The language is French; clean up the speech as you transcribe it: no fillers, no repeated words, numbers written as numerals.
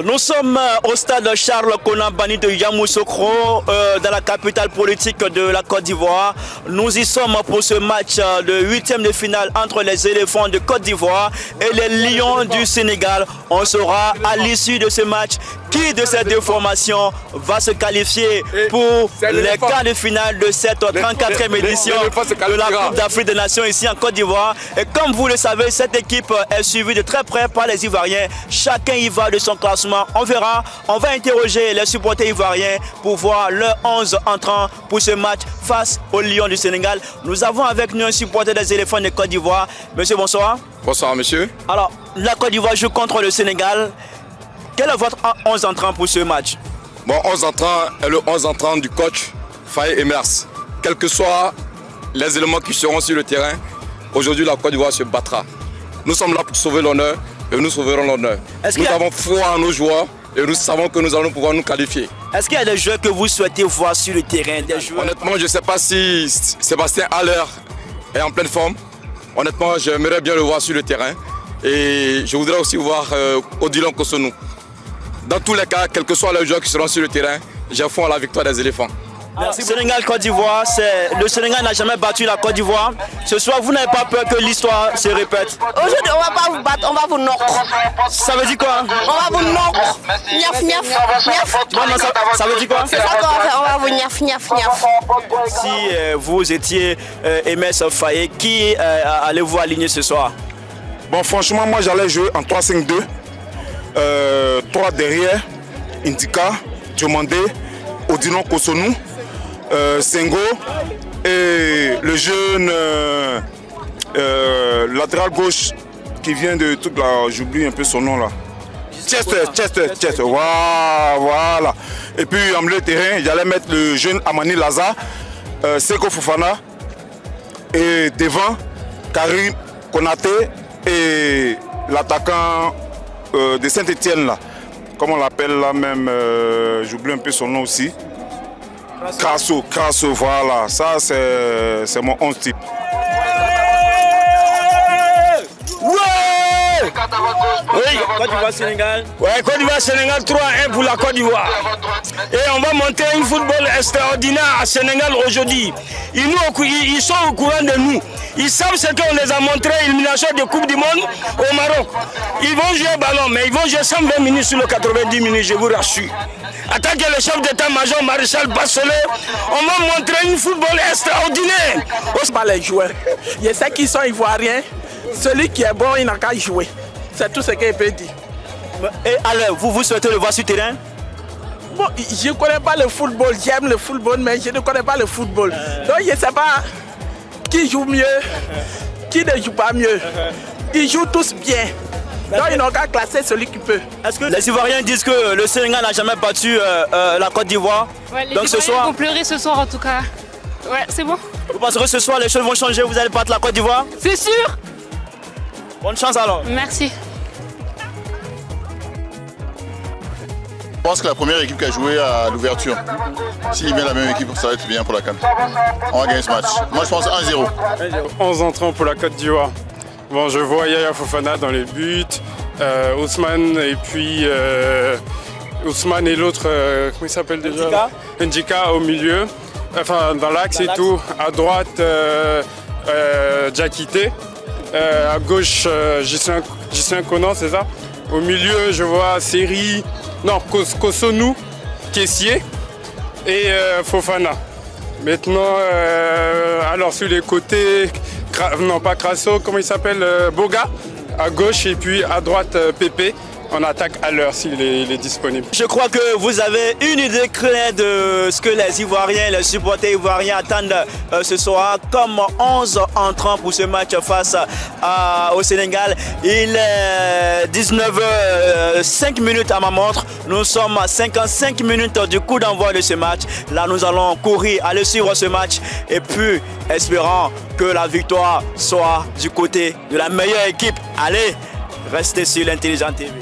Nous sommes au stade Charles Konan Banny de Yamoussoukro, dans la capitale politique de la Côte d'Ivoire. Nous y sommes pour ce match de 8e de finale entre les éléphants de Côte d'Ivoire et les lions du Sénégal. On saura à l'issue de ce match qui de ces deux formations va se qualifier pour les quarts de finale de cette 34e édition de la Coupe d'Afrique des Nations ici en Côte d'Ivoire. Et comme vous le savez, cette équipe est suivie de très près par les Ivoiriens. Chacun y va de son classement. On verra, on va interroger les supporters ivoiriens pour voir leurs 11 entrants pour ce match face aux Lions du Sénégal. Nous avons avec nous un supporter des éléphants de Côte d'Ivoire. Monsieur, bonsoir. Bonsoir, monsieur. Alors, la Côte d'Ivoire joue contre le Sénégal. Quel est votre 11 entrant pour ce match? Bon, 11 entrants est le 11 entrant du coach Faye Emers. Quels que soient les éléments qui seront sur le terrain, aujourd'hui la Côte d'Ivoire se battra. Nous sommes là pour sauver l'honneur et nous sauverons l'honneur. Nous avons foi en nos joueurs et nous savons que nous allons pouvoir nous qualifier. Est-ce qu'il y a des joueurs que vous souhaitez voir sur le terrain, des joueurs? Honnêtement, je ne sais pas si Sébastien Haller est en pleine forme. Honnêtement, j'aimerais bien le voir sur le terrain. Et je voudrais aussi voir Odilon Kosonou. Dans tous les cas, quels que soient les joueurs qui seront sur le terrain, j'ai foi à la victoire des éléphants. Merci. Sénégal-Côte d'Ivoire, le Sénégal n'a jamais battu la Côte d'Ivoire. Ce soir, vous n'avez pas peur que l'histoire se répète? Aujourd'hui, on ne va pas vous battre, on va vous knock. Ça veut dire quoi? On va vous knock. Niaf, niaf, niaf. Non, ça veut dire quoi? C'est ça qu'on va faire, on va vous niaf, niaf, niaf. Si vous étiez Emers Faye, qui allez-vous aligner ce soir? Bon, franchement, moi j'allais jouer en 3-5-2. 3 derrière, Indika, Diomandé, Odilon Kosonou, Sengo et le jeune latéral gauche qui vient de toute la... J'oublie un peu son nom là. Chester, voilà. Et puis en milieu de terrain, j'allais mettre le jeune Amani Laza, Seko Fofana et devant Karim Konaté et l'attaquant de Saint-Etienne là, comme on l'appelle là même, j'oublie un peu son nom aussi. Crasso, voilà, ça c'est mon 11 type. Oui, Côte d'Ivoire-Sénégal. Ouais, Côte d'Ivoire-Sénégal 3-1 pour la Côte d'Ivoire. Et on va monter un football extraordinaire à Sénégal aujourd'hui. Ils sont au courant de nous. Ils savent ce qu'on les a montré, élimination de Coupe du Monde au Maroc. Ils vont jouer ballon, mais ils vont jouer 120 minutes sur le 90 minutes, je vous rassure. En tant que le chef d'état-major Maréchal Bassolé, on va montrer un football extraordinaire. On pas les joueurs. Je sais qu'ils sont ivoiriens. Celui qui est bon, il n'a qu'à jouer. C'est tout ce qu'il peut dire. Et alors, vous souhaitez le voir sur le terrain? Bon, je ne connais pas le football. J'aime le football, mais je ne connais pas le football. Donc je ne sais pas qui joue mieux, qui ne joue pas mieux. Ils jouent tous bien. Donc ils n'ont qu'à classer celui qui peut. Est-ce que les Ivoiriens disent que le Sénégal n'a jamais battu la Côte d'Ivoire? Ouais, les donc ce soir, vont pleurer ce soir en tout cas. Ouais, c'est bon. Vous pensez que ce soir les choses vont changer, vous allez battre la Côte d'Ivoire? C'est sûr. Bonne chance alors. Merci. Je pense que la première équipe qui a joué à l'ouverture, s'il vient la même équipe, ça va être bien pour la CAN. On va gagner ce match. Moi je pense 1-0. 11 entrants pour la Côte d'Ivoire. Bon, je vois Yaya Fofana dans les buts, Ousmane et puis Ousmane et l'autre, comment il s'appelle déjà? Ndika au milieu, enfin dans l'axe et tout. À droite, Diakité. À gauche, Gislain Conan, c'est ça? Au milieu, je vois Seri, non, Kosonou, Kessié et Fofana. Maintenant, alors sur les côtés, non pas Crasso, comment il s'appelle? Boga, à gauche et puis à droite Pépé. On attaque à l'heure s'il est disponible. Je crois que vous avez une idée claire de ce que les Ivoiriens, les supporters ivoiriens attendent ce soir comme 11 entrants pour ce match face au Sénégal. Il est 19h05 minutes à ma montre. Nous sommes à 55 minutes du coup d'envoi de ce match. Là, nous allons courir, aller suivre ce match et puis espérant que la victoire soit du côté de la meilleure équipe. Allez, restez sur l'Intelligent TV.